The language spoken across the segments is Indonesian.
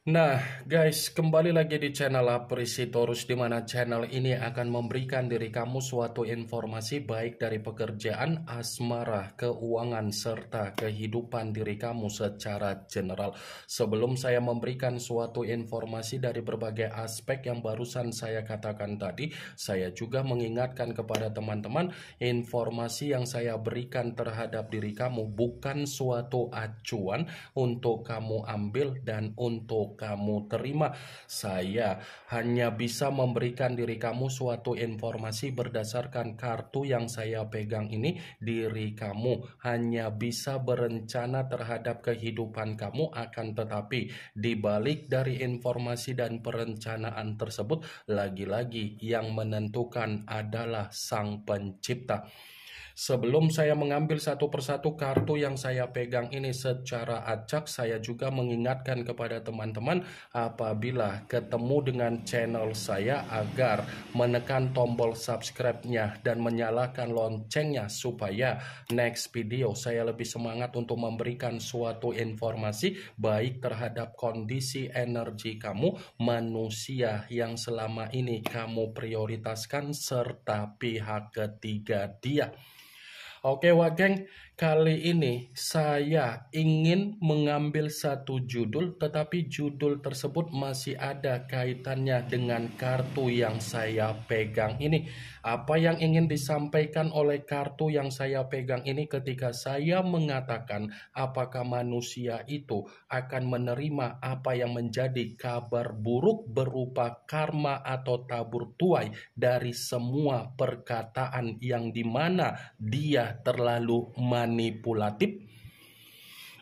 Nah, guys, kembali lagi di channel Apresitorus, di mana channel ini akan memberikan diri kamu suatu informasi baik dari pekerjaan, asmara, keuangan, serta kehidupan diri kamu secara general. Sebelum saya memberikan suatu informasi dari berbagai aspek yang barusan saya katakan tadi, saya juga mengingatkan kepada teman-teman, informasi yang saya berikan terhadap diri kamu bukan suatu acuan untuk kamu ambil dan untuk kamu terima. Saya hanya bisa memberikan diri kamu suatu informasi berdasarkan kartu yang saya pegang ini. Diri kamu hanya bisa berencana terhadap kehidupan kamu, akan tetapi dibalik dari informasi dan perencanaan tersebut, lagi-lagi yang menentukan adalah Sang Pencipta. Sebelum saya mengambil satu persatu kartu yang saya pegang ini secara acak, saya juga mengingatkan kepada teman-teman apabila ketemu dengan channel saya agar menekan tombol subscribe-nya dan menyalakan loncengnya supaya next video saya lebih semangat untuk memberikan suatu informasi baik terhadap kondisi energi kamu, manusia yang selama ini kamu prioritaskan, serta pihak ketiga dia. Oke geng, kali ini saya ingin mengambil satu judul, tetapi judul tersebut masih ada kaitannya dengan kartu yang saya pegang ini. Apa yang ingin disampaikan oleh kartu yang saya pegang ini ketika saya mengatakan apakah manusia itu akan menerima apa yang menjadi kabar buruk berupa karma atau tabur tuai dari semua perkataan yang dimana dia terlalu manipulatif.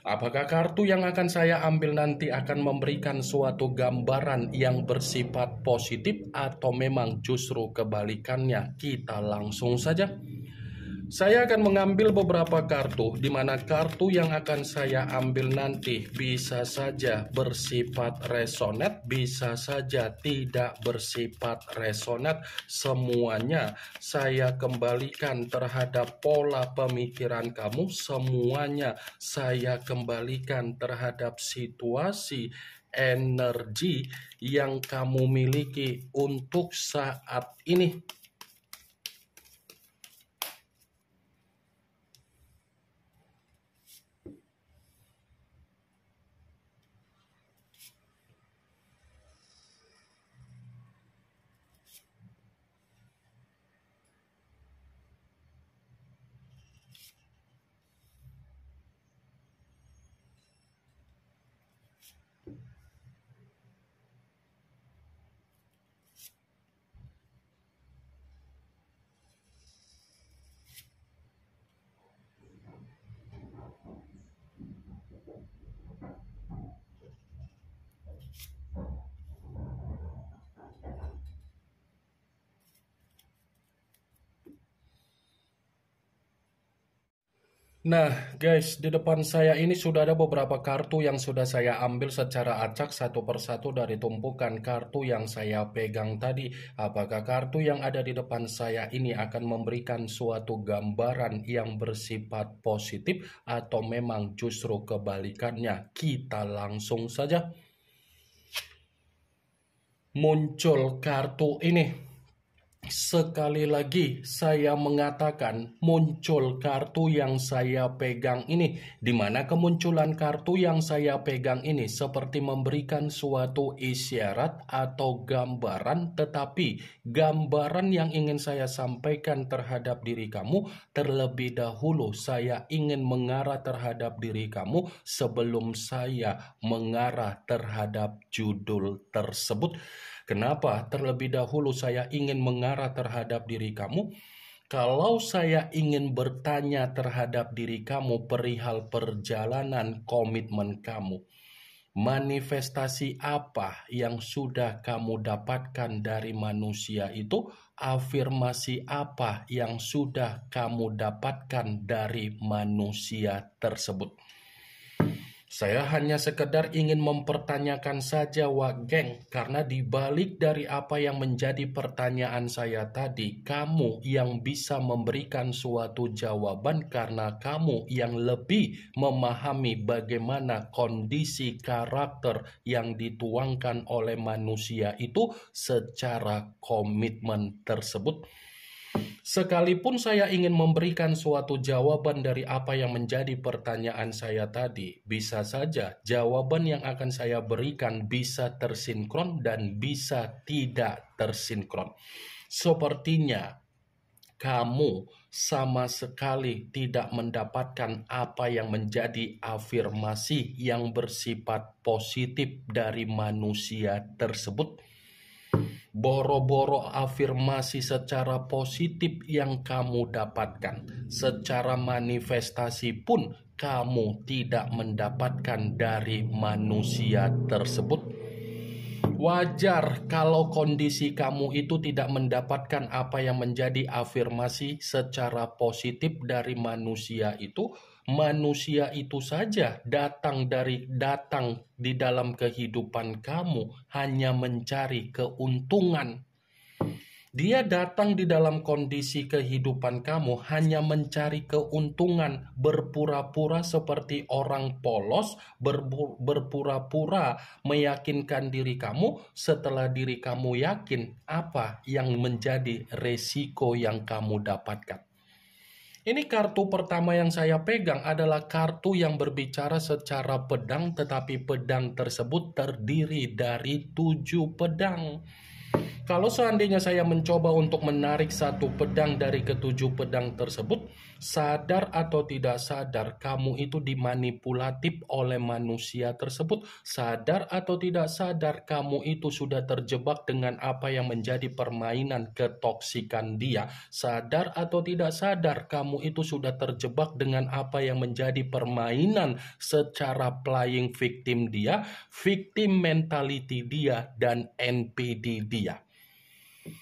Apakah kartu yang akan saya ambil nanti akan memberikan suatu gambaran yang bersifat positif atau memang justru kebalikannya? Kita langsung saja. Saya akan mengambil beberapa kartu, di mana kartu yang akan saya ambil nanti bisa saja bersifat resonate, bisa saja tidak bersifat resonate. Semuanya saya kembalikan terhadap pola pemikiran kamu, semuanya saya kembalikan terhadap situasi energi yang kamu miliki untuk saat ini. Nah guys, di depan saya ini sudah ada beberapa kartu yang sudah saya ambil secara acak satu persatu dari tumpukan kartu yang saya pegang tadi. Apakah kartu yang ada di depan saya ini akan memberikan suatu gambaran yang bersifat positif atau memang justru kebalikannya? Kita langsung saja. Muncul kartu ini. Sekali lagi saya mengatakan muncul kartu yang saya pegang ini, di mana kemunculan kartu yang saya pegang ini seperti memberikan suatu isyarat atau gambaran, tetapi gambaran yang ingin saya sampaikan terhadap diri kamu, terlebih dahulu saya ingin mengarah terhadap diri kamu sebelum saya mengarah terhadap judul tersebut. Kenapa terlebih dahulu saya ingin mengarah terhadap diri kamu? Kalau saya ingin bertanya terhadap diri kamu perihal perjalanan komitmen kamu, manifestasi apa yang sudah kamu dapatkan dari manusia itu? Afirmasi apa yang sudah kamu dapatkan dari manusia tersebut? Saya hanya sekedar ingin mempertanyakan saja, Wak Geng, karena dibalik dari apa yang menjadi pertanyaan saya tadi, kamu yang bisa memberikan suatu jawaban karena kamu yang lebih memahami bagaimana kondisi karakter yang dituangkan oleh manusia itu secara komitmen tersebut. Sekalipun saya ingin memberikan suatu jawaban dari apa yang menjadi pertanyaan saya tadi, bisa saja jawaban yang akan saya berikan bisa tersinkron dan bisa tidak tersinkron. Sepertinya kamu sama sekali tidak mendapatkan apa yang menjadi afirmasi yang bersifat positif dari manusia tersebut. Boro-boro afirmasi secara positif yang kamu dapatkan, secara manifestasi pun kamu tidak mendapatkan dari manusia tersebut. Wajar kalau kondisi kamu itu tidak mendapatkan apa yang menjadi afirmasi secara positif dari manusia itu. Manusia itu saja datang di dalam kehidupan kamu hanya mencari keuntungan. Dia datang di dalam kondisi kehidupan kamu hanya mencari keuntungan, berpura-pura seperti orang polos, berpura-pura meyakinkan diri kamu setelah diri kamu yakin apa yang menjadi resiko yang kamu dapatkan. Ini kartu pertama yang saya pegang adalah kartu yang berbicara secara pedang, tetapi pedang tersebut terdiri dari 7 pedang. Kalau seandainya saya mencoba untuk menarik satu pedang dari ketujuh pedang tersebut, sadar atau tidak sadar, kamu itu dimanipulatif oleh manusia tersebut. Sadar atau tidak sadar, kamu itu sudah terjebak dengan apa yang menjadi permainan ketoksikan dia. Sadar atau tidak sadar, kamu itu sudah terjebak dengan apa yang menjadi permainan secara playing victim dia, victim mentality dia, dan NPD dia.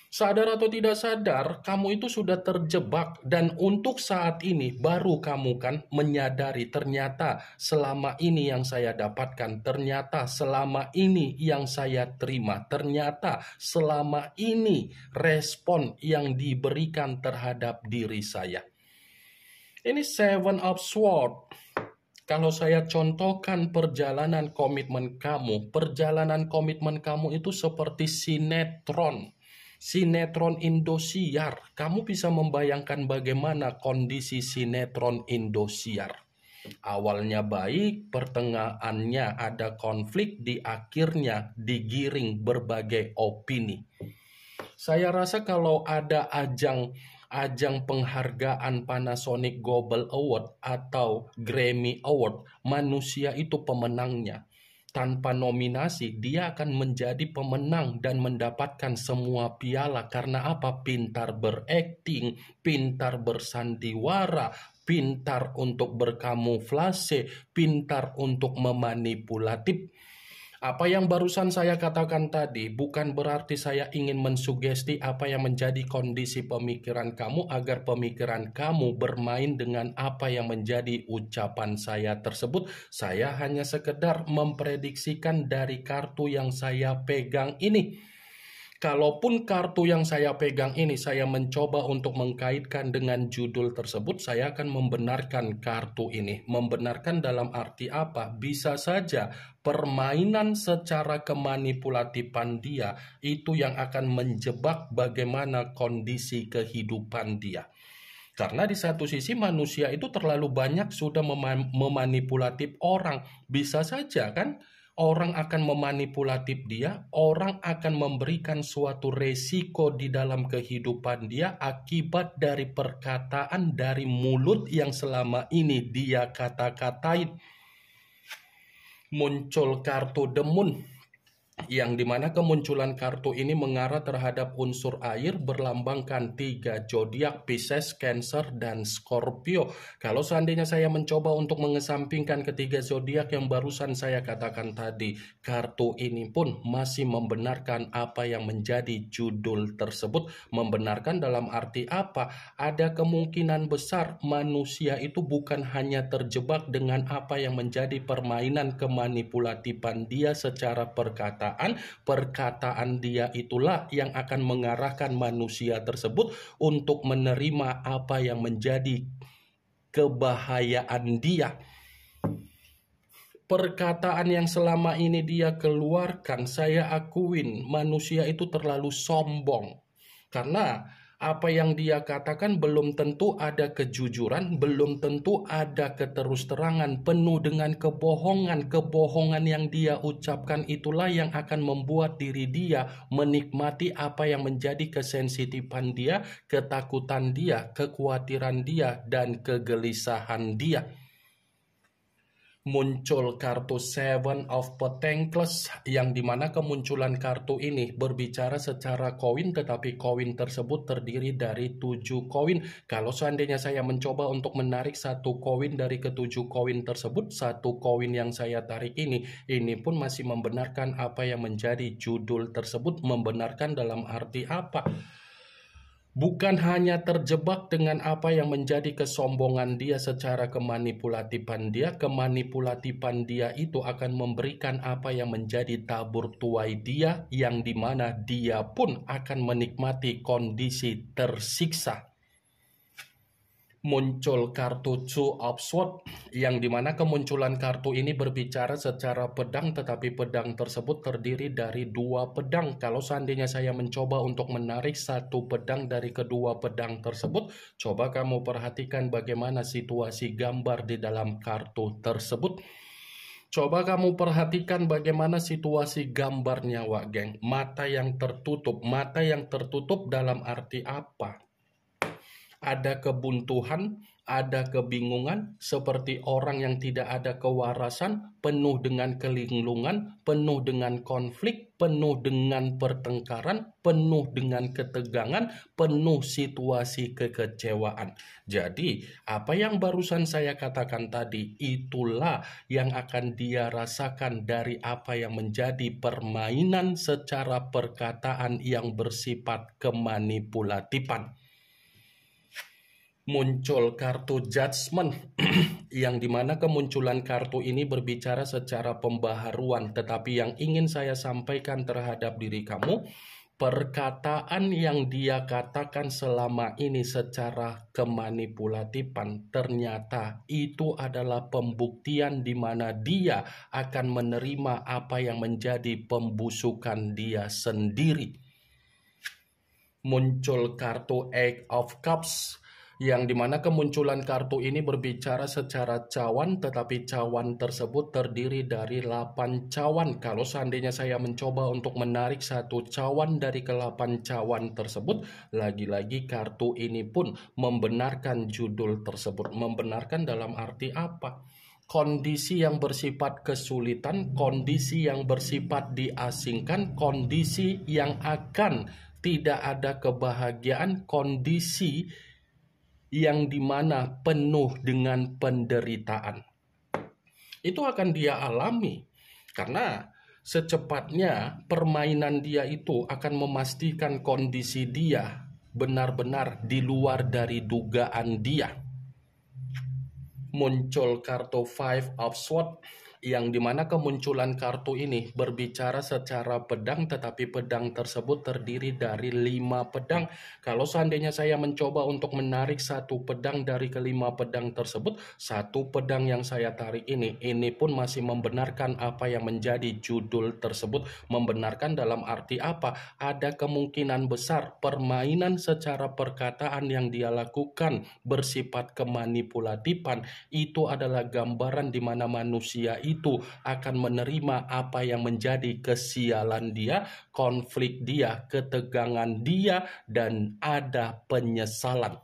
Sadar atau tidak sadar, kamu itu sudah terjebak dan untuk saat ini baru kamu kan menyadari ternyata selama ini yang saya dapatkan, ternyata selama ini yang saya terima, ternyata selama ini respon yang diberikan terhadap diri saya. Ini Seven of Swords. Kalau saya contohkan perjalanan komitmen kamu itu seperti sinetron Indosiar. Kamu bisa membayangkan bagaimana kondisi sinetron Indosiar. Awalnya baik, pertengahannya ada konflik, di akhirnya digiring berbagai opini. Saya rasa kalau ada ajang penghargaan Panasonic Global Award atau Grammy Award, manusia itu pemenangnya. Tanpa nominasi, dia akan menjadi pemenang dan mendapatkan semua piala. Karena apa? Pintar berakting, pintar bersandiwara, pintar untuk berkamuflase, pintar untuk memanipulatif. Apa yang barusan saya katakan tadi bukan berarti saya ingin mensugesti apa yang menjadi kondisi pemikiran kamu agar pemikiran kamu bermain dengan apa yang menjadi ucapan saya tersebut. Saya hanya sekedar memprediksikan dari kartu yang saya pegang ini. Kalaupun kartu yang saya pegang ini saya mencoba untuk mengkaitkan dengan judul tersebut, saya akan membenarkan kartu ini. Membenarkan dalam arti apa? Bisa saja permainan secara kemanipulatifan dia itu yang akan menjebak bagaimana kondisi kehidupan dia. Karena di satu sisi manusia itu terlalu banyak sudah memanipulatif orang. Bisa saja kan? Orang akan memanipulatif dia, orang akan memberikan suatu resiko di dalam kehidupan dia akibat dari perkataan dari mulut yang selama ini dia kata-katain. Muncul kartu The Moon. yang dimana kemunculan kartu ini mengarah terhadap unsur air berlambangkan 3 zodiak Pisces, Cancer, dan Scorpio. Kalau seandainya saya mencoba untuk mengesampingkan ketiga zodiak yang barusan saya katakan tadi, kartu ini pun masih membenarkan apa yang menjadi judul tersebut. Membenarkan dalam arti apa? Ada kemungkinan besar manusia itu bukan hanya terjebak dengan apa yang menjadi permainan kemanipulatifan dia secara perkataan dia itulah yang akan mengarahkan manusia tersebut untuk menerima apa yang menjadi kebahayaan dia. Perkataan yang selama ini dia keluarkan, saya akuin manusia itu terlalu sombong. Karena apa yang dia katakan belum tentu ada kejujuran, belum tentu ada keterus-terangan, penuh dengan kebohongan. Kebohongan yang dia ucapkan itulah yang akan membuat diri dia menikmati apa yang menjadi kesensitifan dia, ketakutan dia, kekhawatiran dia, dan kegelisahan dia. Muncul kartu Seven of Pentacles yang dimana kemunculan kartu ini berbicara secara koin, tetapi koin tersebut terdiri dari 7 koin. Kalau seandainya saya mencoba untuk menarik satu koin dari ketujuh koin tersebut, satu koin yang saya tarik ini pun masih membenarkan apa yang menjadi judul tersebut. Membenarkan dalam arti apa? Bukan hanya terjebak dengan apa yang menjadi kesombongan dia secara kemanipulatifan dia itu akan memberikan apa yang menjadi tabur tuai dia, yang dimana dia pun akan menikmati kondisi tersiksa. Muncul kartu Two of Swords yang dimana kemunculan kartu ini berbicara secara pedang, tetapi pedang tersebut terdiri dari 2 pedang. Kalau seandainya saya mencoba untuk menarik satu pedang dari kedua pedang tersebut, coba kamu perhatikan bagaimana situasi gambar di dalam kartu tersebut. Coba kamu perhatikan bagaimana situasi gambarnya, Wak Geng. Mata yang tertutup dalam arti apa? Ada kebuntuan, ada kebingungan, seperti orang yang tidak ada kewarasan, penuh dengan kelinglungan, penuh dengan konflik, penuh dengan pertengkaran, penuh dengan ketegangan, penuh situasi kekecewaan. Jadi, apa yang barusan saya katakan tadi, itulah yang akan dia rasakan dari apa yang menjadi permainan secara perkataan yang bersifat kemanipulatifan. Muncul kartu Judgment yang dimana kemunculan kartu ini berbicara secara pembaharuan, tetapi yang ingin saya sampaikan terhadap diri kamu, perkataan yang dia katakan selama ini secara kemanipulatifan ternyata itu adalah pembuktian di mana dia akan menerima apa yang menjadi pembusukan dia sendiri. Muncul kartu Eight of Cups yang dimana kemunculan kartu ini berbicara secara cawan, tetapi cawan tersebut terdiri dari 8 cawan. Kalau seandainya saya mencoba untuk menarik satu cawan dari ke-8 cawan tersebut, lagi-lagi kartu ini pun membenarkan judul tersebut. Membenarkan dalam arti apa? Kondisi yang bersifat kesulitan, kondisi yang bersifat diasingkan, kondisi yang akan tidak ada kebahagiaan, kondisi yang dimana penuh dengan penderitaan. Itu akan dia alami karena secepatnya permainan dia itu akan memastikan kondisi dia benar-benar di luar dari dugaan dia. Muncul kartu Five of Swords yang dimana kemunculan kartu ini berbicara secara pedang, tetapi pedang tersebut terdiri dari 5 pedang. Kalau seandainya saya mencoba untuk menarik satu pedang dari ke-5 pedang tersebut, satu pedang yang saya tarik ini pun masih membenarkan apa yang menjadi judul tersebut. Membenarkan dalam arti apa? Ada kemungkinan besar permainan secara perkataan yang dia lakukan bersifat kemanipulatifan itu adalah gambaran di mana manusia itu akan menerima apa yang menjadi kesialan dia, konflik dia, ketegangan dia, dan ada penyesalan.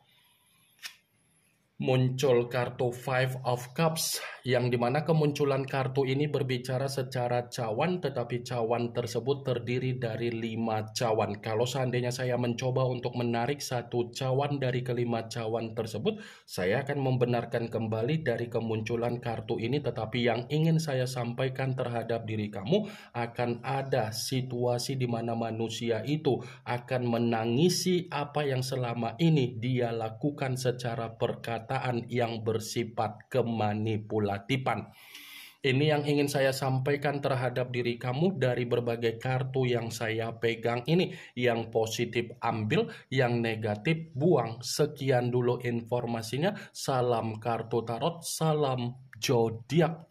muncul kartu Five of Cups, yang dimana kemunculan kartu ini berbicara secara cawan, tetapi cawan tersebut terdiri dari 5 cawan. Kalau seandainya saya mencoba untuk menarik satu cawan dari kelima cawan tersebut, saya akan membenarkan kembali dari kemunculan kartu ini, tetapi yang ingin saya sampaikan terhadap diri kamu, akan ada situasi di mana manusia itu akan menangisi apa yang selama ini dia lakukan secara perkataan yang bersifat kemanipulatifan. Ini yang ingin saya sampaikan terhadap diri kamu dari berbagai kartu yang saya pegang ini. Yang positif ambil, yang negatif buang. Sekian dulu informasinya. Salam kartu tarot, salam zodiak.